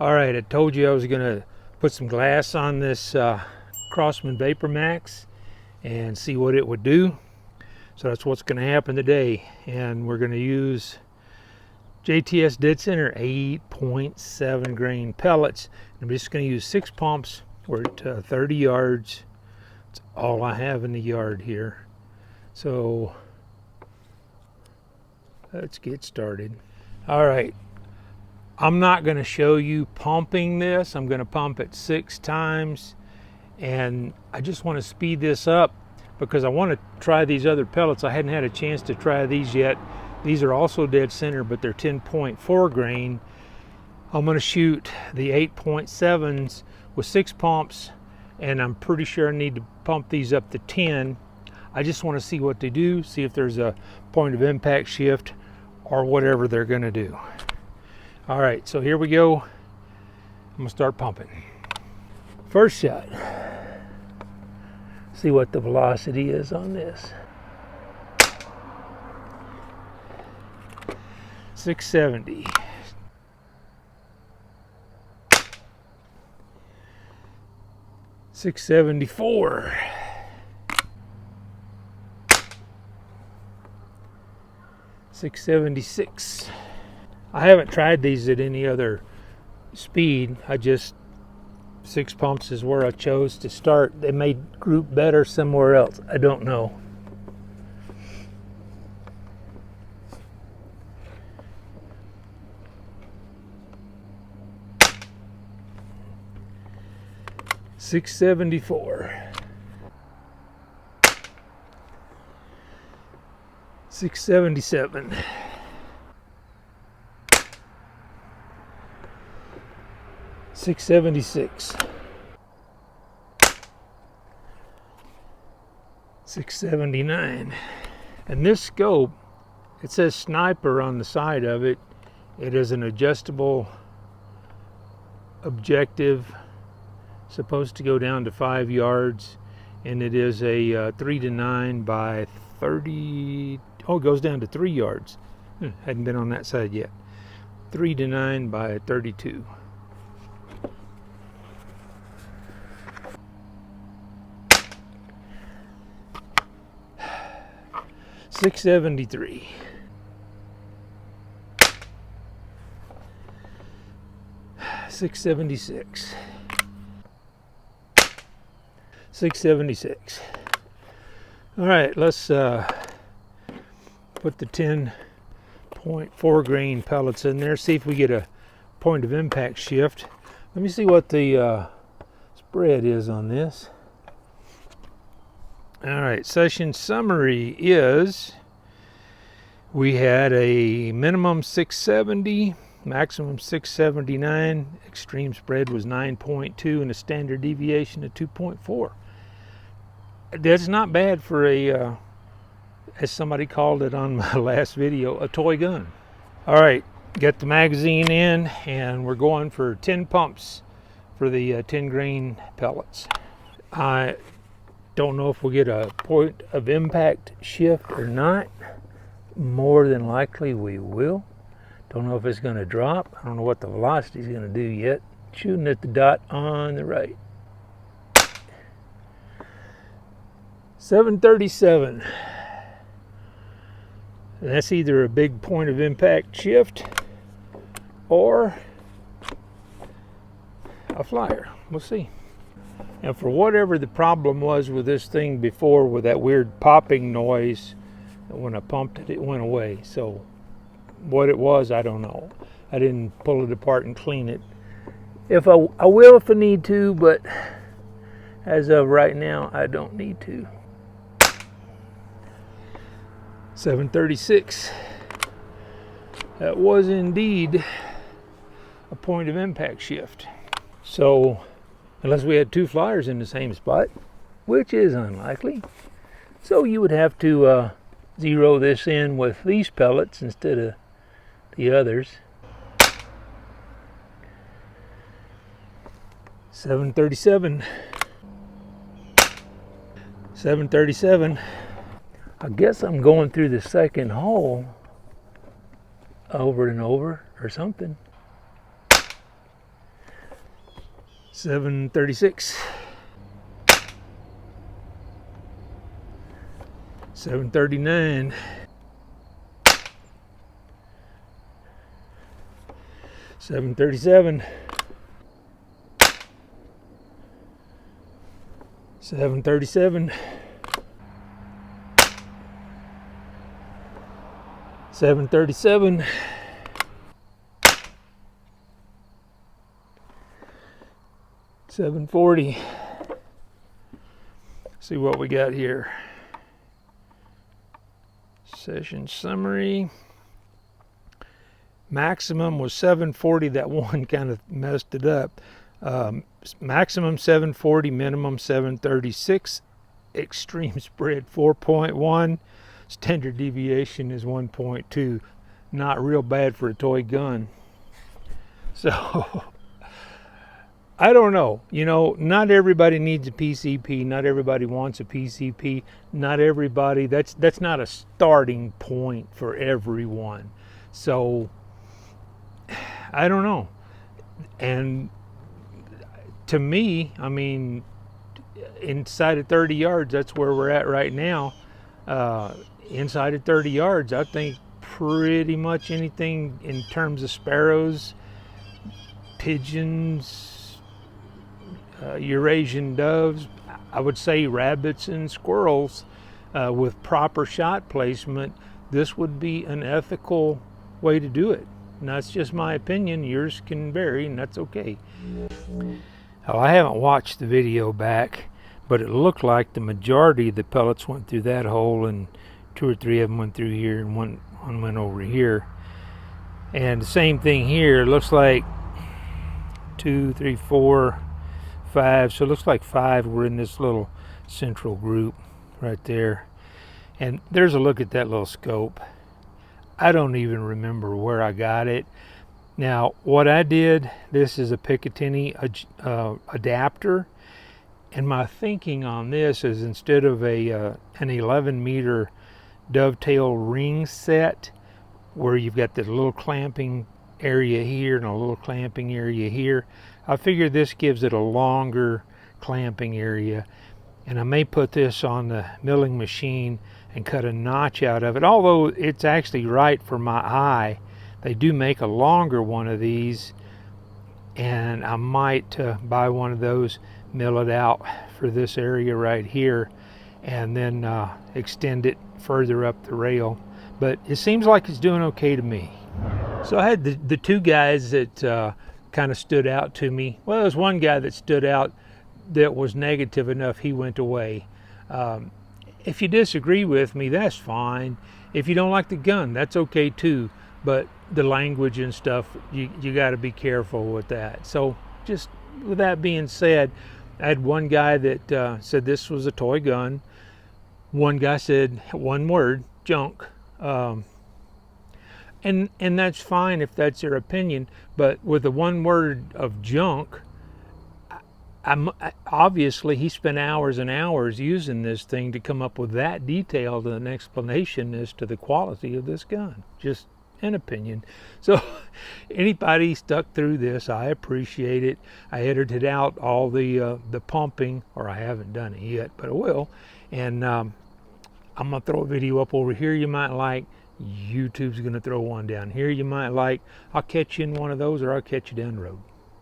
All right, I told you I was gonna put some glass on this Crosman Vapor Max and see what it would do. So that's what's gonna happen today. And we're gonna use JTS Dead Center 8.7 grain pellets. I'm just gonna use 6 pumps. We're at 30 yards. That's all I have in the yard here. So let's get started. All right. I'm not going to show you pumping this. I'm going to pump it 6 times, and I just want to speed this up because I want to try these other pellets. I hadn't had a chance to try these yet. These are also dead center, but they're 10.4 grain. I'm going to shoot the 8.7s with 6 pumps, and I'm pretty sure I need to pump these up to 10. I just want to see what they do, see if there's a point of impact shift or whatever they're going to do. All right, so here we go. I'm gonna start pumping. First shot. See what the velocity is on this. 670. 674. 676. I haven't tried these at any other speed. 6 pumps is where I chose to start. They may group better somewhere else. I don't know. $674. 677. 676. 679. And this scope, it says sniper on the side of it. It is an adjustable objective, supposed to go down to 5 yards, and it is a 3-9 by 30. Oh, it goes down to 3 yards. Hadn't been on that side yet. 3-9 by 32. 673. 676. 676. All right, let's put the 10.4 grain pellets in there, see if we get a point of impact shift. Let me see what the spread is on this. All right, session summary is we had a minimum 670, maximum 679, extreme spread was 9.2, and a standard deviation of 2.4. That's not bad for a, as somebody called it on my last video, a toy gun. All right, get the magazine in, and we're going for 10 pumps for the 10 grain pellets. I don't know if we'll get a point of impact shift or not. More than likely we will. Don't know if it's going to drop. I don't know what the velocity is going to do yet. Shooting at the dot on the right. 737. And that's either a big point of impact shift or a flyer. We'll see. And for whatever the problem was with this thing before, with that weird popping noise, when I pumped it, it went away. So what it was, I don't know. I didn't pull it apart and clean it. If I will if I need to, but as of right now, I don't need to. 736. That was indeed a point of impact shift. So unless we had 2 flyers in the same spot, which is unlikely. So you would have to zero this in with these pellets instead of the others. 737. 737. I guess I'm going through the second hole over and over or something. 736. 739. 737. 737. 737. 740. See what we got here. Session summary. Maximum was 740. That one kind of messed it up. Maximum 740, minimum 736. Extreme spread 4.1. Standard deviation is 1.2. Not real bad for a toy gun. So I don't know. You know, not everybody needs a PCP. Not everybody wants a PCP. Not everybody. That's not a starting point for everyone. So I don't know. And to me, I mean, inside of 30 yards, that's where we're at right now. Inside of 30 yards, I think pretty much anything in terms of sparrows, pigeons, Eurasian doves, I would say rabbits and squirrels, with proper shot placement, this would be an ethical way to do it. And that's just my opinion. Yours can vary, and that's okay. Oh, I haven't watched the video back, but it looked like the majority of the pellets went through that hole, and 2 or 3 of them went through here, and one went over here. And the same thing here. It looks like 2, 3, 4, 5. So it looks like 5 were in this little central group right there. And there's a look at that little scope. I don't even remember where I got it. Now, what I did, this is a Picatinny adapter, and my thinking on this is instead of an 11-meter dovetail ring set, where you've got this little clamping area here and a little clamping area here, I figure this gives it a longer clamping area, and I may put this on the milling machine and cut a notch out of it. Although it's actually right for my eye, they do make a longer one of these, and I might buy one of those, mill it out for this area right here, and then extend it further up the rail. But it seems like it's doing okay to me. So I had the 2 guys that kind of stood out to me. Well, there's one guy that stood out that was negative enough, he went away. If you disagree with me, that's fine. If you don't like the gun, that's okay too. But the language and stuff, you got to be careful with that. So just with that being said, I had one guy that said this was a toy gun. One guy said one word, junk. And that's fine if that's your opinion. But with the one word of junk, obviously he spent hours and hours using this thing to come up with that detailed an explanation as to the quality of this gun. Just an opinion. So anybody stuck through this, I appreciate it. I edited out all the pumping, or I haven't done it yet, but I will. And I'm gonna throw a video up over here you might like. YouTube's gonna throw one down here you might like. I'll catch you in one of those, or I'll catch you down the road.